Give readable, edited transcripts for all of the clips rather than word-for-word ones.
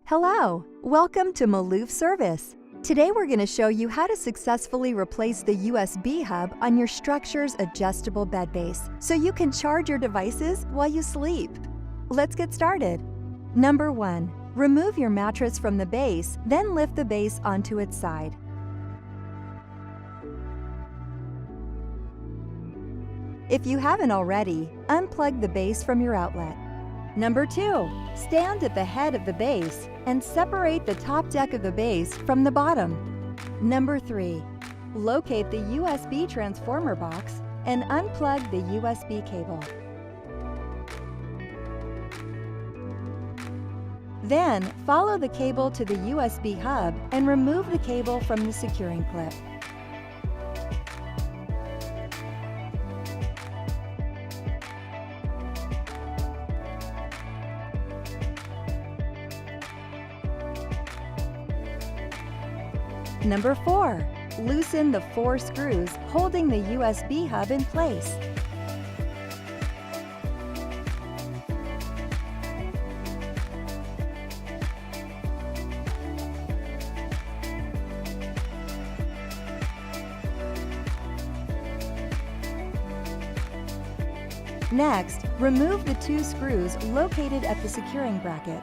Hello, welcome to Malouf Service. Today we're going to show you how to successfully replace the USB hub on your structure's adjustable bed base so you can charge your devices while you sleep. Let's get started. Number 1. Remove your mattress from the base, then lift the base onto its side. If you haven't already, unplug the base from your outlet. Number 2. Stand at the head of the base and separate the top deck of the base from the bottom. Number 3. Locate the USB transformer box and unplug the USB cable. Then, follow the cable to the USB hub and remove the cable from the securing clip. Number 4. Loosen the 4 screws holding the USB hub in place. Next, remove the 2 screws located at the securing bracket.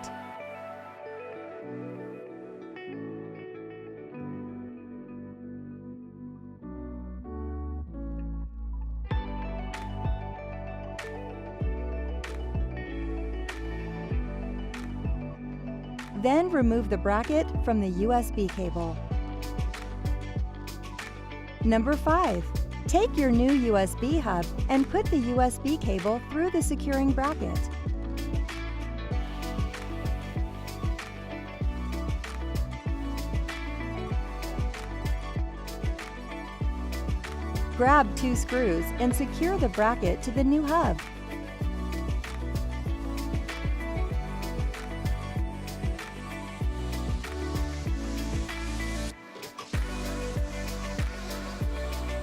Then remove the bracket from the USB cable. Number 5. Take your new USB hub and put the USB cable through the securing bracket. Grab 2 screws and secure the bracket to the new hub.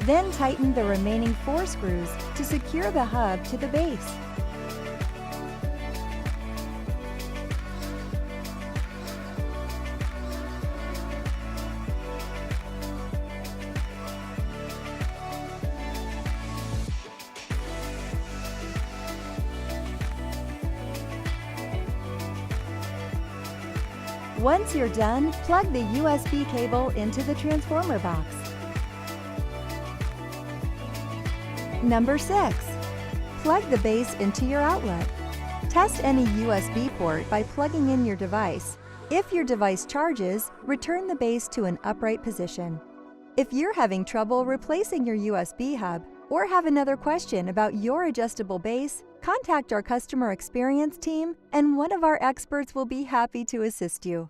Then tighten the remaining 4 screws to secure the hub to the base. Once you're done, plug the USB cable into the transformer box. Number 6. Plug the base into your outlet. Test any USB port by plugging in your device. If your device charges, return the base to an upright position. If you're having trouble replacing your USB hub or have another question about your adjustable base, contact our customer experience team and one of our experts will be happy to assist you.